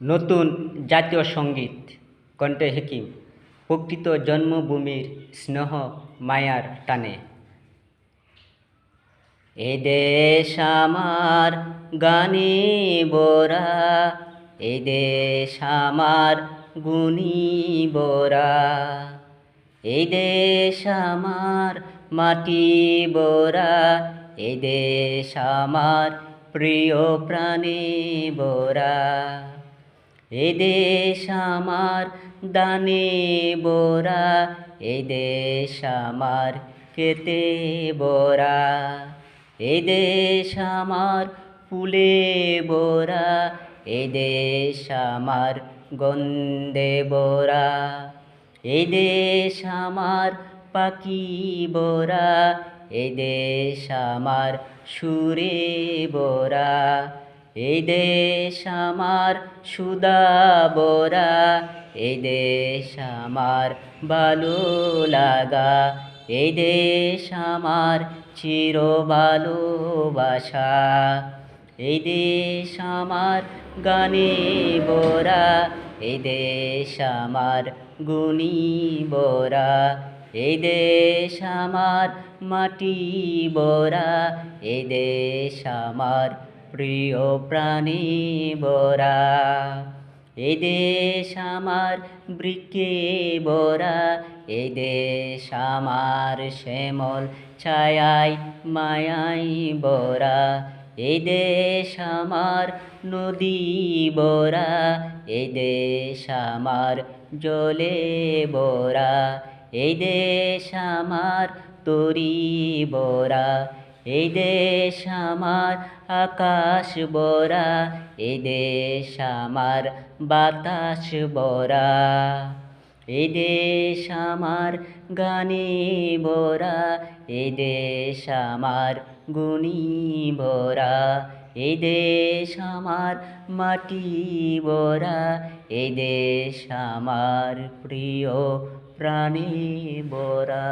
নতুন জাতীয় সঙ্গীত কণ্ঠে হেকিম প্রকৃত জন্মভূমির স্নেহ মায়ার টানে। এ দেশ আমার গানে বোরা, এ দেশ আমার গুণী বোরা, এই দেশ আমার মাটি বোরা, এই দেশ আমার প্রিয় প্রাণে বোরা, এ দেশ আমার দানে বোরা, এ দেশ আমার খেতে বোরা, এ দেশ আমার ফুলে বোরা, এ দেশ আমার গন্ধে বোরা, এ দেশ আমার পাখি বোরা, এ দেশ আমার সুরে বোরা, এই দেশ আমার সুধা বোরা, এই দেশ আমার ভালো লাগা, এই দেশ আমার চির ভালোবাসা, এই দেশ আমার গানে বোরা, এই দেশ আমার গুণী বোরা, এই দেশ আমার মাটি বোরা, এই দেশ আমার প্রিয় প্রাণী বোরা, এই দেশ আমার বৃক্ষে বোরা, এই দেশ আমার শ্যামল ছায়ায় মায়াই বোরা, এই দেশ আমার নদী বোরা, এই দেশ আমার জলে বোরা, এই দেশ আমার তরি বোরা, এই দেশ আমার আকাশ বোরা, এই দেশ আমার বাতাস বোরা, এই দেশ আমার গানে বোরা, এই দেশ আমার গুণী বোরা, এই দেশ আমার মাটি বোরা, এই দেশ আমার প্রিয় প্রাণী বোরা।